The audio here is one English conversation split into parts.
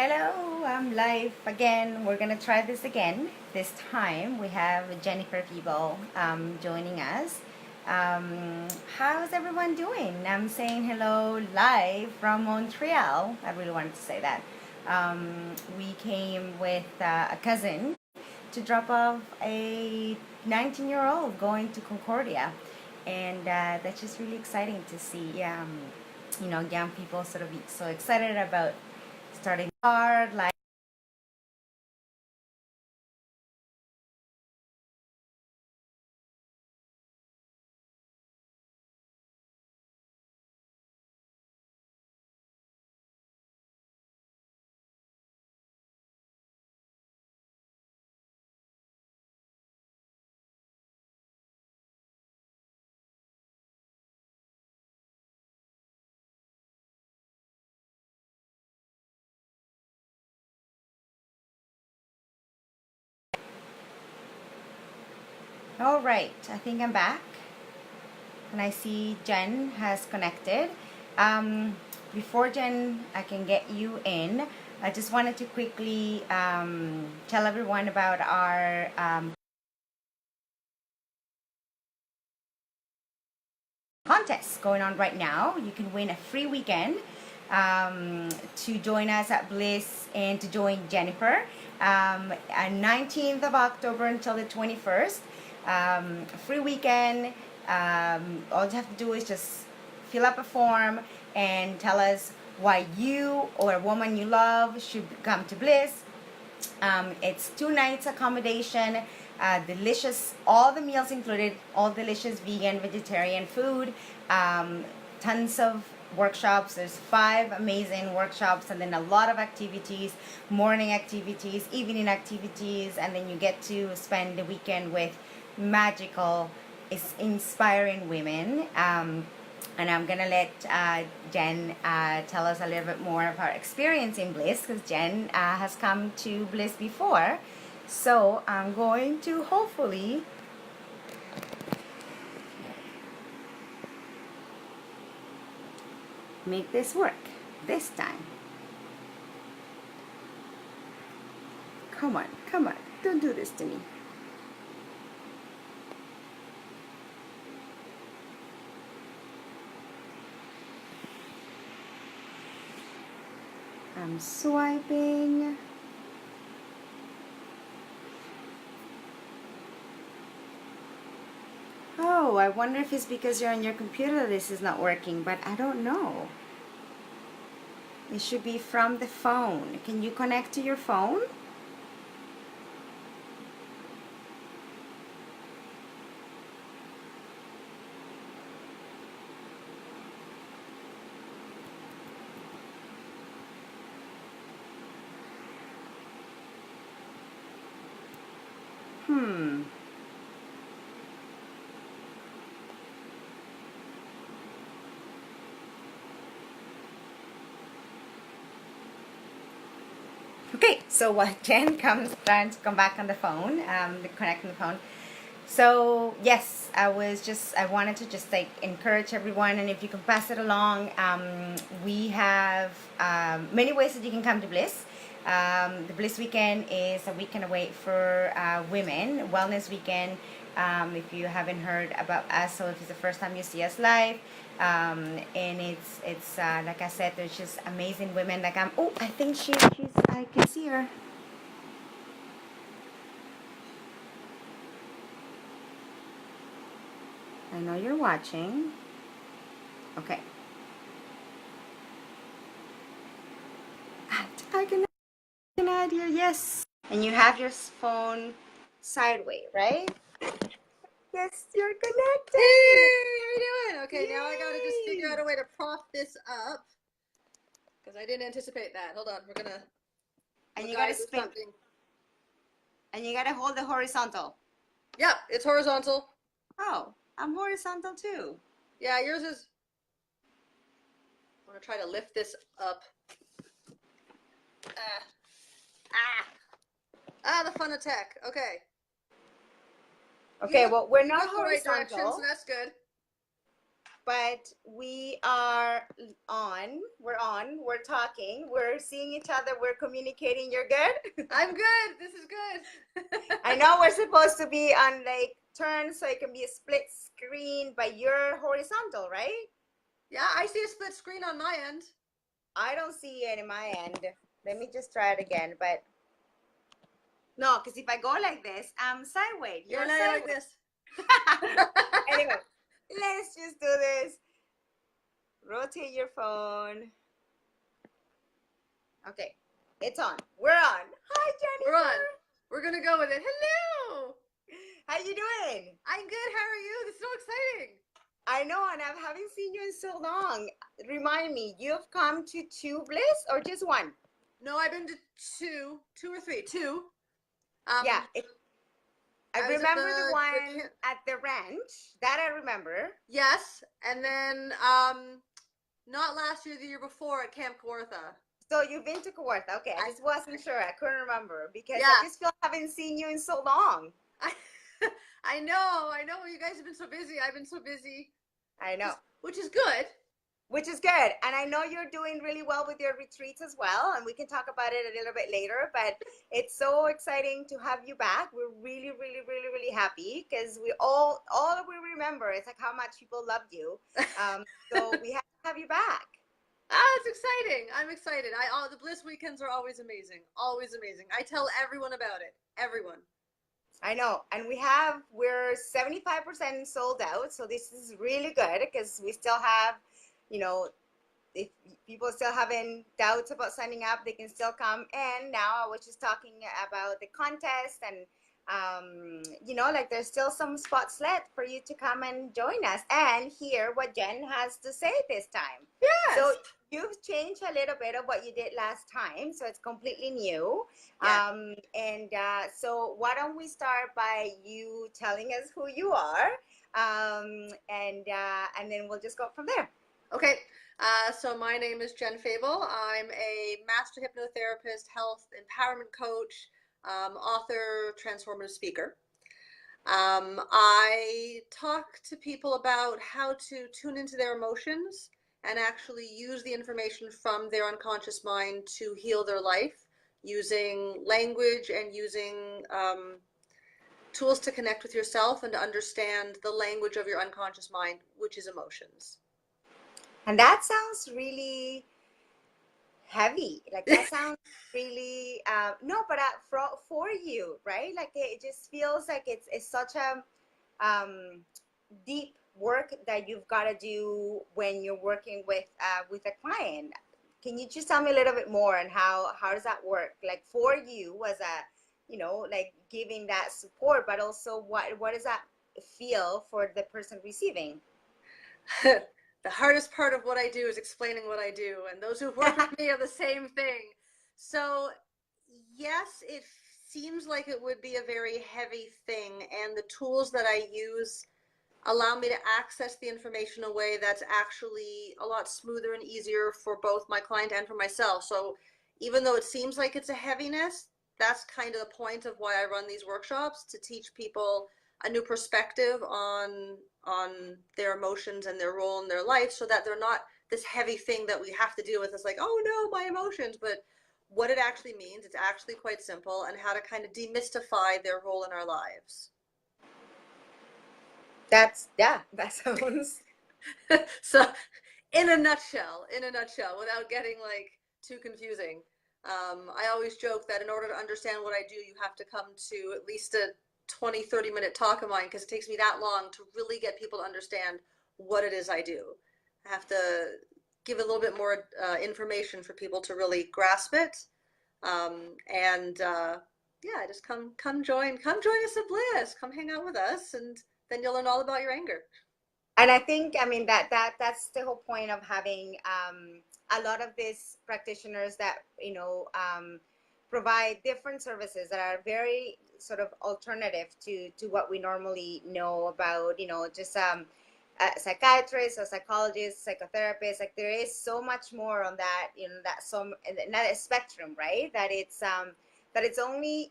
Hello, I'm live again. We're gonna try this again. This time we have Jennifer Febel joining us. How's everyone doing? I'm saying hello live from Montreal. I really wanted to say that. We came with a cousin to drop off a 19-year-old going to Concordia, and that's just really exciting to see. Young people sort of be so excited about starting hard like. All right, I think I'm back, and I see Jen has connected. Um, Before Jen, I can get you in. I just wanted to quickly tell everyone about our contest going on right now. You can win a free weekend to join us at Bliss and to join Jennifer. 19th of October until the 21st. Free weekend. All you have to do is just fill up a form and tell us why you or a woman you love should come to Bliss. It's 2 nights accommodation, delicious, all the meals included, all delicious vegan, vegetarian food, tons of workshops. There's 5 amazing workshops, and then a lot of activities, morning activities, evening activities, and then you get to spend the weekend with magical, inspiring women. And I'm gonna let Jen tell us a little bit more of her experience in Bliss, because Jen has come to Bliss before. So I'm going to hopefully make this work this time. Come on, come on, don't do this to me. I'm swiping. Oh, I wonder if it's because you're on your computer this is not working, but I don't know. It should be from the phone. Can you connect to your phone? Hmm. Okay, so while Jen comes trying to come back on the phone, connect on the phone. So yes, I wanted to just like encourage everyone, and if you can pass it along, we have many ways that you can come to Bliss. The Bliss Weekend is a weekend away for women, wellness weekend. If you haven't heard about us, so if it's the first time you see us live, and it's like I said, there's just amazing women. Like oh, I think she's I can see her. I know you're watching. Okay. I can add here, yes. And you have your phone sideways, right? Yes, you're connected. Hey, how you doing? Okay, Yay. now I gotta just figure out a way to prop this up because I didn't anticipate that. Hold on, we're gonna. And you gotta spin. Something. And you gotta hold the horizontal. Yep, it's horizontal. Oh, I'm horizontal too. Yeah, yours is. I'm gonna try to lift this up. Ah, the fun of tech. Okay. Okay, well, we're You not look the right direction, so horizontal, that's good. but we are on. We're talking. We're seeing each other. We're communicating. You're good? I'm good. This is good. I know we're supposed to be on like turn so it can be a split screen, but you're horizontal, right? Yeah, I see a split screen on my end. I don't see it in my end. Let me just try it again, but no, because if I go like this, I'm sideways. You're You're not sideways. like this. Anyway, let's just do this. Rotate your phone. Okay, it's on. We're on. Hi, Jennifer. We're on. We're gonna go with it. Hello. How you doing? I'm good. How are you? This is so exciting. I know, and I haven't seen you in so long. Remind me, you've come to 2 Bliss or just 1? No, I've been to two or three. Two. Yeah, I was at remember the one at the ranch. That I remember. Yes, and then not last year, the year before at Camp Kawartha. So you've been to Kawartha. Okay, I just wasn't sure. I couldn't remember because Yeah. I just feel I haven't seen you in so long. I know. You guys have been so busy. I've been so busy. I know. Which is good. Which is good. And I know you're doing really well with your retreats as well. And we can talk about it a little bit later. But it's so exciting to have you back. We're really, really, really, really happy because we all we remember is like how much people loved you. So we have to have you back. It's exciting. I'm excited. The Bliss Weekends are always amazing. Always amazing. I tell everyone about it. Everyone. I know. And we're 75% sold out. So this is really good because we still have, if people are still having doubts about signing up, they can still come. And now I was just talking about the contest and, like there's still some spots left for you to come and join us and hear what Jen has to say this time. Yes. So you've changed a little bit of what you did last time. So it's completely new. Yeah. So why don't we start by you telling us who you are, and then we'll just go from there. Okay. So my name is Jen Febel. I'm a master hypnotherapist, health empowerment coach, author, transformative speaker. I talk to people about how to tune into their emotions and actually use the information from their unconscious mind to heal their life using language and using tools to connect with yourself and to understand the language of your unconscious mind, which is emotions. And that sounds really heavy. Like that sounds really no, but for you, right? Like it just feels like it's such a deep work that you've got to do when you're working with a client. Can you just tell me a little bit more and how does that work? Like for you as a, like giving that support, but also what does that feel for the person receiving? The hardest part of what I do is explaining what I do, and those who work with me are the same thing. So yes, it seems like it would be a very heavy thing, and the tools that I use allow me to access the information in a way that's actually a lot smoother and easier for both my client and for myself. So even though it seems like it's a heaviness, that's kind of the point of why I run these workshops, to teach people a new perspective on their emotions and their role in their life, so that they're not this heavy thing that we have to deal with. It's like, oh no, my emotions, but what it actually means, it's actually quite simple, and how to kind of demystify their role in our lives. That sounds So in a nutshell, without getting like too confusing, I always joke that in order to understand what I do, you have to come to at least a 20-30 minute talk of mine, because it takes me that long to really get people to understand what it is I do. I have to give a little bit more information for people to really grasp it. Yeah, just come join us at Bliss. Come hang out with us, and then you'll learn all about your anger. And I think, that's the whole point of having a lot of these practitioners that, provide different services that are very sort of alternative to what we normally know about, just psychiatrists or psychologists, psychotherapists. Like there is so much more on that, that spectrum, right? That it's only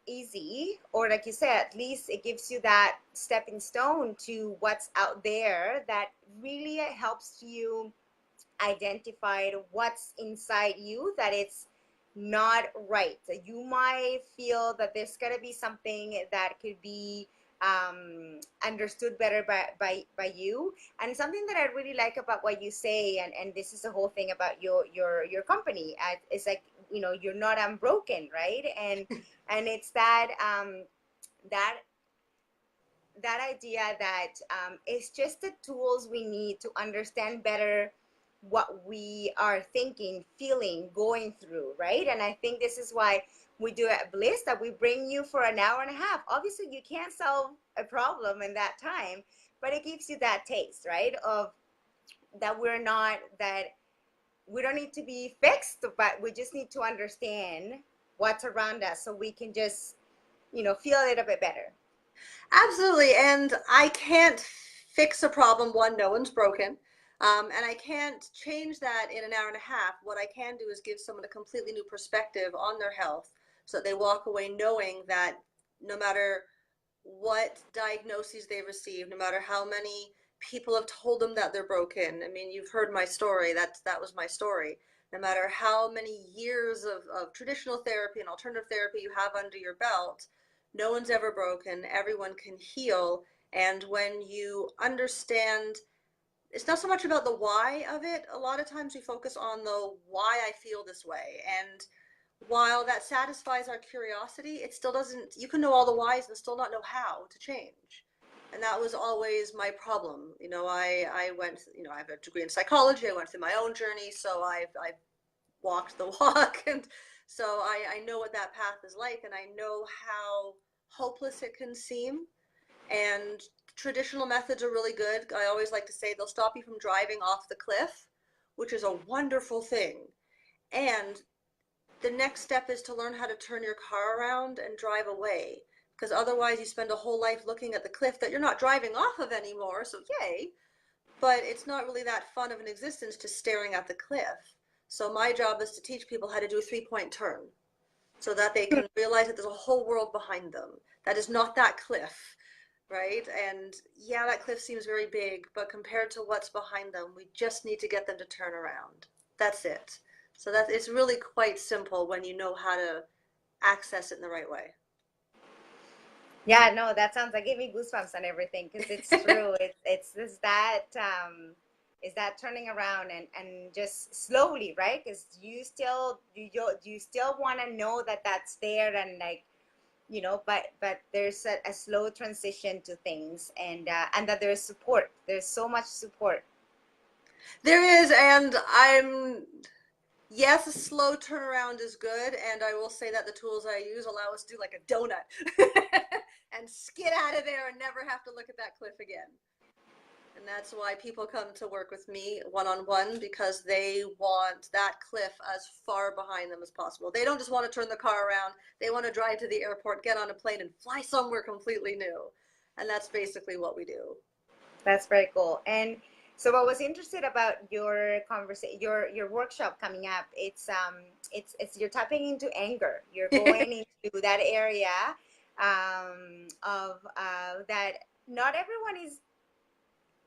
easy, or like you said, at least it gives you that stepping stone to what's out there that really helps you identify what's inside you that it's not right. You might feel that there's going to be something that could be understood better by you. And something that I really like about what you say, and this is the whole thing about your company, is like, you know, you're not unbroken, right? And it's that that that idea that it's just the tools we need to understand better what we are thinking, feeling, going through, right? And I think this is why we do at Bliss, that we bring you for an hour and a half. Obviously, you can't solve a problem in that time, but it gives you that taste, right? Of that we don't need to be fixed, but we just need to understand what's around us so we can just, you know, feel a little bit better. Absolutely. And I can't fix a problem, one, no one's broken. And I can't change that in an hour and a half. What I can do is give someone a completely new perspective on their health so that they walk away knowing that no matter what diagnoses they receive, no matter how many people have told them that they're broken. I mean, you've heard my story. That was my story. No matter how many years of traditional therapy and alternative therapy you have under your belt, no one's ever broken. Everyone can heal. And when you understand, it's not so much about the why of it. A lot of times we focus on the why I feel this way. And while that satisfies our curiosity, it still doesn't, you can know all the whys and still not know how to change. And that was always my problem. You know, I went, you know, I have a degree in psychology. I went through my own journey. So I've walked the walk. And so I know what that path is like. And I know how hopeless it can seem. And traditional methods are really good. I always like to say they'll stop you from driving off the cliff, which is a wonderful thing. And the next step is to learn how to turn your car around and drive away, because otherwise you spend a whole life looking at the cliff that you're not driving off of anymore, so yay, but it's not really that fun of an existence just staring at the cliff. So my job is to teach people how to do a 3-point turn so that they can realize that there's a whole world behind them that is not that cliff, right? And yeah, that cliff seems very big, but compared to what's behind them, we just need to get them to turn around. That's it. So that it's really quite simple when you know how to access it in the right way. Yeah, no, that sounds like, give me goosebumps and everything, because it's true. It's this that is that turning around and just slowly, right? Because you still want to know that that's there, and like, you know, but there's a slow transition to things, and that there's support. There's so much support. There is, and yes, a slow turnaround is good, and I will say that the tools I use allow us to do like a donut and skid out of there and never have to look at that cliff again. And that's why people come to work with me one-on-one, because they want that cliff as far behind them as possible. They don't just want to turn the car around. They want to drive to the airport, get on a plane, and fly somewhere completely new. And that's basically what we do. That's very cool. And so I was interested about your conversation, your workshop coming up. It's you're tapping into anger. You're going into that area of that not everyone is.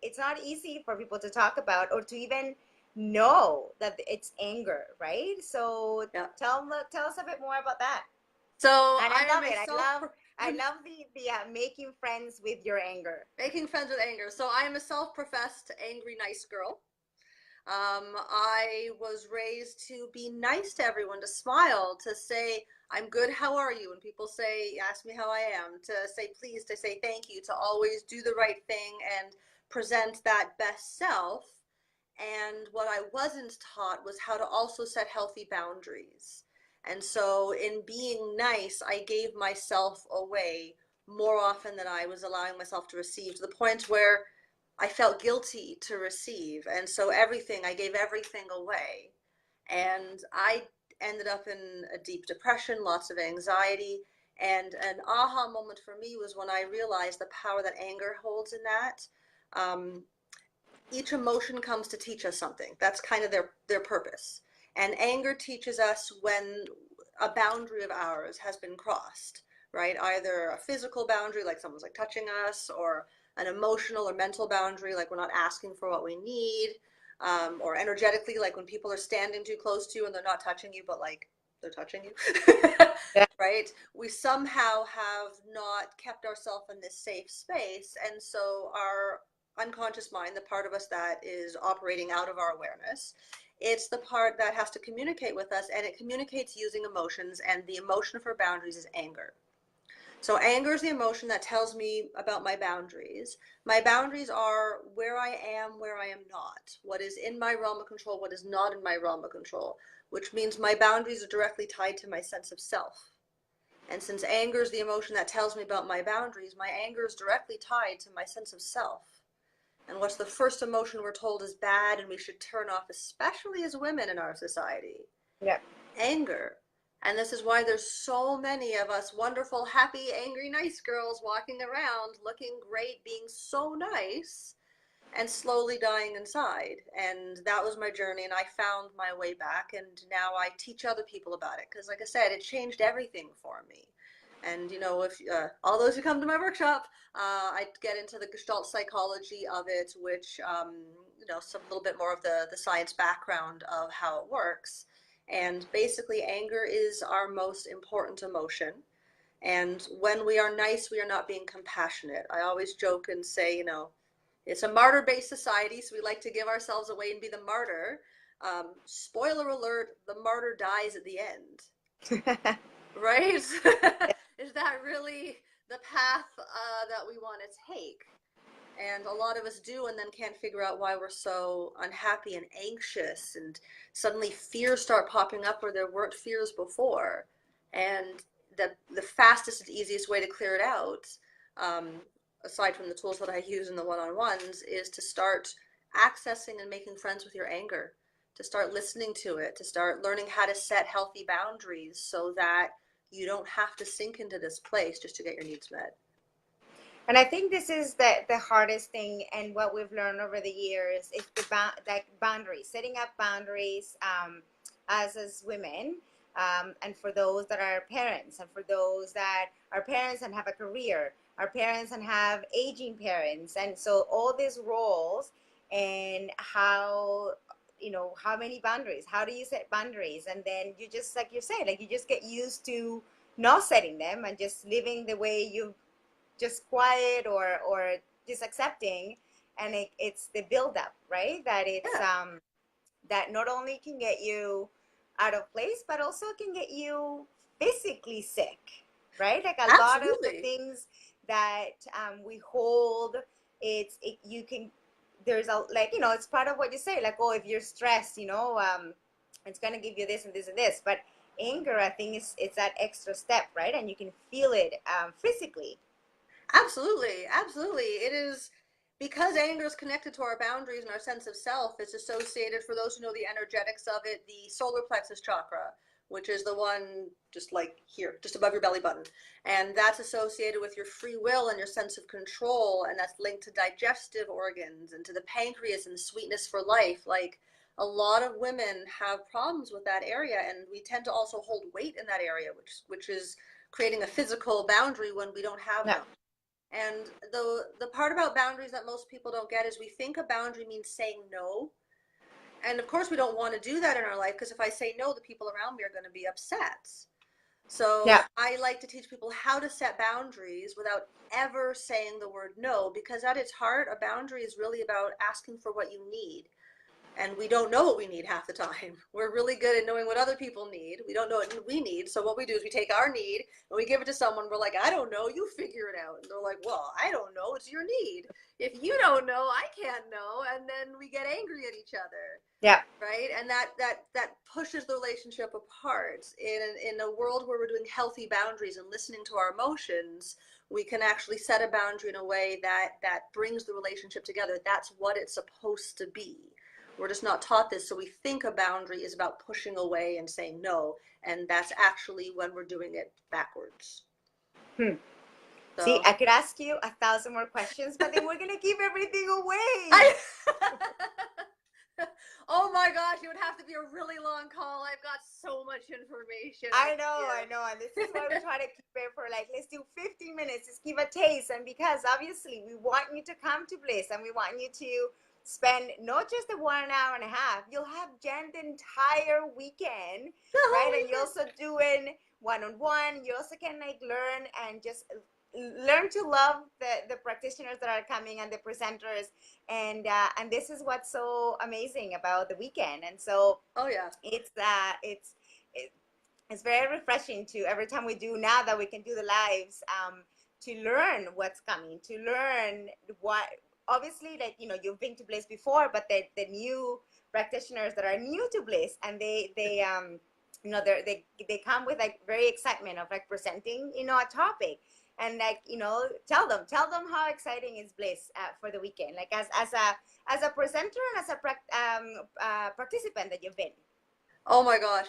It's not easy for people to talk about or to even know that it's anger, right? So Yeah. tell us a bit more about that. So And I I am love a it. self I love the making friends with your anger. making friends with anger. So I am a self-professed angry nice girl. I was raised to be nice to everyone, to smile, to say, I'm good, how are you? When people say, ask me how I am, to say please, to say thank you, to always do the right thing and present that best self. And what I wasn't taught was how to also set healthy boundaries. And so in being nice, I gave myself away more often than I was allowing myself to receive, to the point where I felt guilty to receive. And so I gave everything away. And I ended up in a deep depression, lots of anxiety. And an aha moment for me was when I realized the power that anger holds in that. Um, each emotion comes to teach us something. That's kind of their purpose. And anger teaches us when a boundary of ours has been crossed, right? Either a physical boundary, like someone's like touching us, or an emotional or mental boundary, like we're not asking for what we need, or energetically, like when people are standing too close to you and they're not touching you, but like they're touching you, Yeah. right? We somehow have not kept ourselves in this safe space. And so our unconscious mind, the part of us that is operating out of our awareness, it's the part that has to communicate with us, and it communicates using emotions, and the emotion for boundaries is anger. So anger is the emotion that tells me about my boundaries. My boundaries are where I am, where I am not, what is in my realm of control, what is not in my realm of control, which means my boundaries are directly tied to my sense of self. And since anger is the emotion that tells me about my boundaries, my anger is directly tied to my sense of self. And what's the first emotion we're told is bad and we should turn off, especially as women in our society? Yeah. Anger. And this is why there's so many of us wonderful, happy, angry, nice girls walking around looking great, being so nice, and slowly dying inside. And that was my journey, and I found my way back, and now I teach other people about it because, like I said, it changed everything for me. And you know, if all those who come to my workshop, I get into the Gestalt psychology of it, which you know, some little bit more of the science background of how it works. And basically, anger is our most important emotion. And when we are nice, we are not being compassionate. I always joke and say, you know, it's a martyr-based society, so we like to give ourselves away and be the martyr. Spoiler alert, the martyr dies at the end, right? Is that really the path that we want to take? And a lot of us do, and then can't figure out why we're so unhappy and anxious, and suddenly fears start popping up where there weren't fears before. And the fastest and easiest way to clear it out, um, aside from the tools that I use in the one-on-ones, is to start accessing and making friends with your anger, to start listening to it, to start learning how to set healthy boundaries so that you don't have to sink into this place just to get your needs met. And I think this is the hardest thing, and what we've learned over the years is like boundaries, setting up boundaries as women, and for those that are parents, and for those that are parents and have a career, are parents and have aging parents, and so all these roles, and how, you know, how many boundaries, how do you set boundaries, and then you just, like you say, like you just get used to not setting them and just living the way you just quiet, or just accepting. And it's the buildup, right, that it's Yeah, that not only can get you out of place, but also can get you physically sick, right? Like a lot of the absolutely. things that we hold, you can, there's a, like, you know, it's part of what you say, like, oh, if you're stressed, you know, it's going to give you this and this and this. But anger, I think, is it's that extra step, right? And you can feel it physically. Absolutely, absolutely. It is because anger is connected to our boundaries and our sense of self. It's associated, for those who know the energetics of it, the solar plexus chakra, which is the one just like here, just above your belly button. And that's associated with your free will and your sense of control. And that's linked to digestive organs and to the pancreas and sweetness for life. Like a lot of women have problems with that area, and we tend to also hold weight in that area, which is creating a physical boundary when we don't have Yeah. them. And the part about boundaries that most people don't get is we think a boundary means saying no. And of course we don't want to do that in our life, because if I say no, the people around me are going to be upset. So Yeah. I like to teach people how to set boundaries without ever saying the word no, because at its heart, a boundary is really about asking for what you need. And we don't know what we need half the time. We're really good at knowing what other people need. We don't know what we need. So what we do is we take our need and we give it to someone. We're like, I don't know, you figure it out. And they're like, well, I don't know, it's your need. If you don't know, I can't know. And then we get angry at each other, Yeah. right? And that pushes the relationship apart. In a world where we're doing healthy boundaries and listening to our emotions, we can actually set a boundary in a way that brings the relationship together. That's what it's supposed to be. We're just not taught this, so we think a boundary is about pushing away and saying no, and that's actually when we're doing it backwards. Hmm. See, So I could ask you 1,000 more questions, but then we're gonna give everything away. I Oh my gosh, it would have to be a really long call. I've got so much information I I could know, I give. know. And this is why we try to keep it for like, let's do 15 minutes, just give a taste. And because obviously we want you to come to Bliss and we want you to spend not just the 1 hour and a half, you'll have Jen the entire weekend, The whole right? And you're weekend. also doing one-on-one. You also can like learn and just learn to love the practitioners that are coming and the presenters. And this is what's so amazing about the weekend. And so Oh yeah. it's it, it's very refreshing to every time we do now that we can do the lives, to learn what's coming, to learn what obviously, like, you've been to Bliss before, but the new practitioners that are new to Bliss, and they come with like very excitement of like presenting a topic. And like, tell them how exciting is Bliss, for the weekend, like as a presenter and as a participant that you've been. Oh my gosh.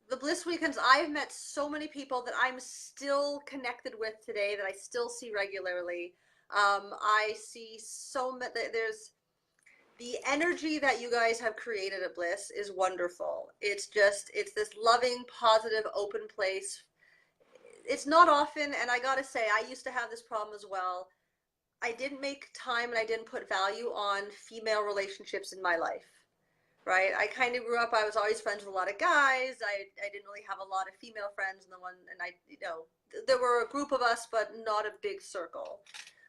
The Bliss Weekends, I've met so many people that I'm still connected with today that I still see regularly. I see so many, there's the energy that you guys have created at Bliss is wonderful. It's this loving, positive, open place. It's not often, and I gotta say, I used to have this problem as well. I didn't make time and I didn't put value on female relationships in my life, right? I kind of grew up, I was always friends with a lot of guys. I didn't really have a lot of female friends, there were a group of us, but not a big circle.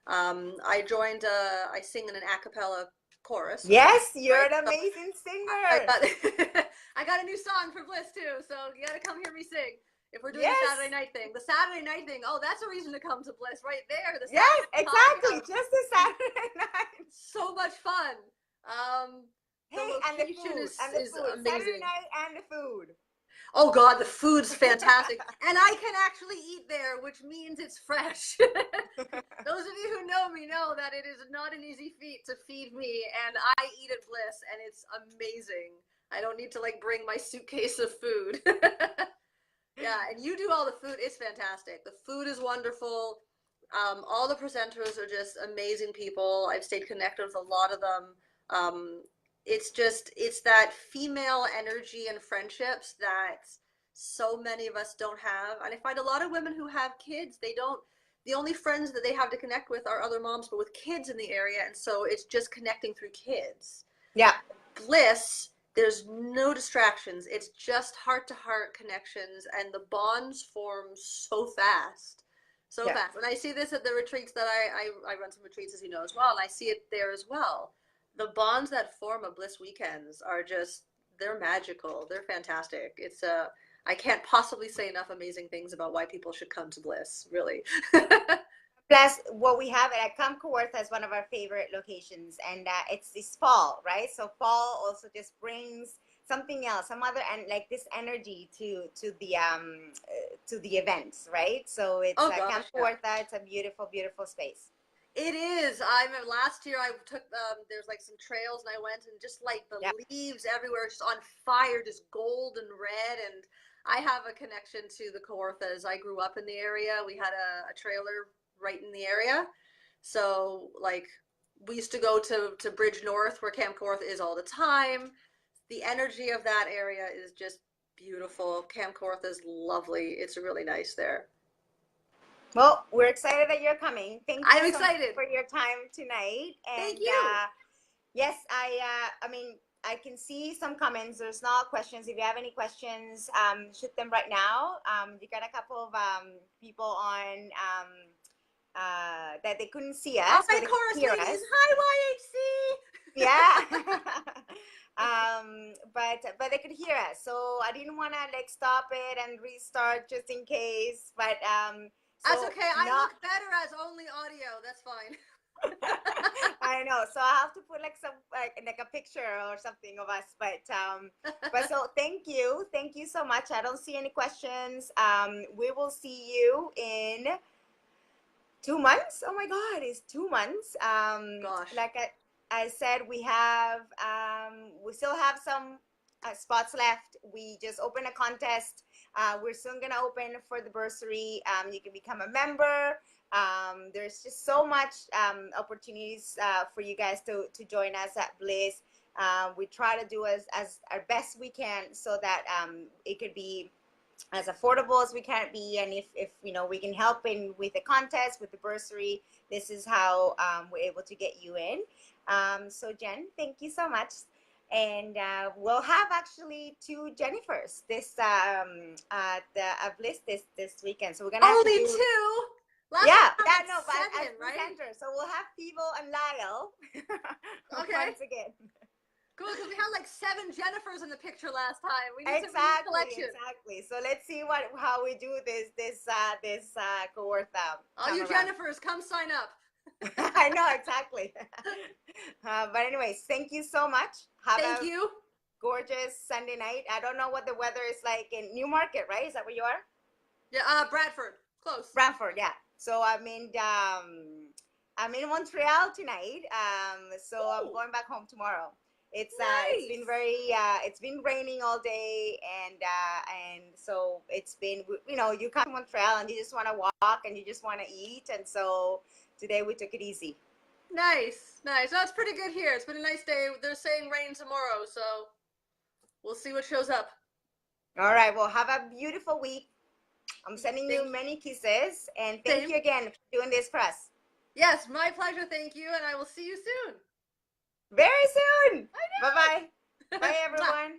I joined, I sing in an a cappella chorus, of course, Yes, you're right? an So amazing I singer. got, I got a new song for Bliss too, so you gotta come hear me sing. If we're doing the Yes, Saturday night thing, oh, that's a reason to come to Bliss right there. The yes, Saturday talking exactly. house, Just a Saturday night. so much fun. Um, the Hey, and the location food, and the is food. Saturday amazing. night and the food. Oh God, the food's fantastic, and I can actually eat there, which means it's fresh. Those of you who know me know that it is not an easy feat to feed me, and I eat at Bliss, and it's amazing. I don't need to like bring my suitcase of food. Yeah, and you do all the food. It's fantastic. The food is wonderful. All the presenters are just amazing people. I've stayed connected with a lot of them. Um, it's that female energy and friendships that so many of us don't have. And I find a lot of women who have kids, the only friends that they have to connect with are other moms, but with kids in the area. And so it's just connecting through kids. Yeah. Bliss, there's no distractions. It's just heart to heart connections, and the bonds form so fast. So Yeah. fast. And I see this at the retreats that I run some retreats, as you know, as well, and I see it there as well. The bonds that form at Bliss Weekends are just, they're magical. They're fantastic. I can't possibly say enough amazing things about why people should come to Bliss, really. Plus, what we have at Camp Kawartha is one of our favorite locations, and it's this fall, right? So fall also just brings something else, some other, and like this energy to the events, right? So it's Oh Camp gosh, yeah. Kawartha. It's a beautiful, beautiful space. It is. I remember last year I took there's like some trails and I went and just like the Yep. leaves everywhere, just on fire, just gold and red. And I have a connection to the Kawarthas. I grew up in the area. We had a trailer right in the area, so like we used to go to Bridge North where Camp Kawartha is all the time. The energy of that area is just beautiful. Camp Kawartha is lovely. It's really nice there. Well, we're excited that you're coming. Thank you I'm so much excited. for your time tonight. Thank And you. yes, I mean, I can see some comments. There's not questions. If you have any questions, shoot them right now. You got a couple of people on that they couldn't see Oh, us, hi, but they could chorus hear us. ladies. Hi, YHC. Yeah. But they could hear us, so I didn't want to like stop it and restart just in case. But That's so okay. I not. look better as only audio. That's fine. I know. So I have to put like some like a picture or something of us. But so thank you so much. I don't see any questions. We will see you in 2 months. Oh my God, it's 2 months. Gosh. Like I said, we still have some spots left. We just opened a contest. We're soon gonna open for the bursary. You can become a member. There's just so much opportunities for you guys to join us at Bliss. We try to do as our best we can so that it could be as affordable as we can be, and if we can help in with the contest, with the bursary, this is how we're able to get you in. So Jen, thank you so much, and we'll have actually two Jennifers this the Bliss this weekend, so we're gonna have to Only do. two? Last Yeah, time that it's no, but as seven, right? presenters, so we'll have Febel and Lyle Okay. once again. Cool, because we had like 7 Jennifers in the picture last time. We need some Exactly, collection. exactly. So let's see how we do this cohort All you time around. Jennifers, come sign up. I know exactly. But anyways, thank you so much. Have Thank a you. gorgeous Sunday night. I don't know what the weather is like in Newmarket, right? Is that where you are? Yeah, Bradford, close. Bradford, yeah. So I'm in Montreal tonight. So Ooh. I'm going back home tomorrow. It's Nice. it's been raining all day, and so it's been, you come to Montreal and you just want to walk and you just want to eat, and so today we took it easy. Nice. That's pretty good here. It's been a nice day. They're saying rain tomorrow, so we'll see what shows up. All right, well, have a beautiful week. I'm sending you Thank many kisses, and thank Same. you again for doing this for us. Yes, my pleasure. Thank you, and I will see you soon. Very soon. I Bye bye. know. Bye everyone.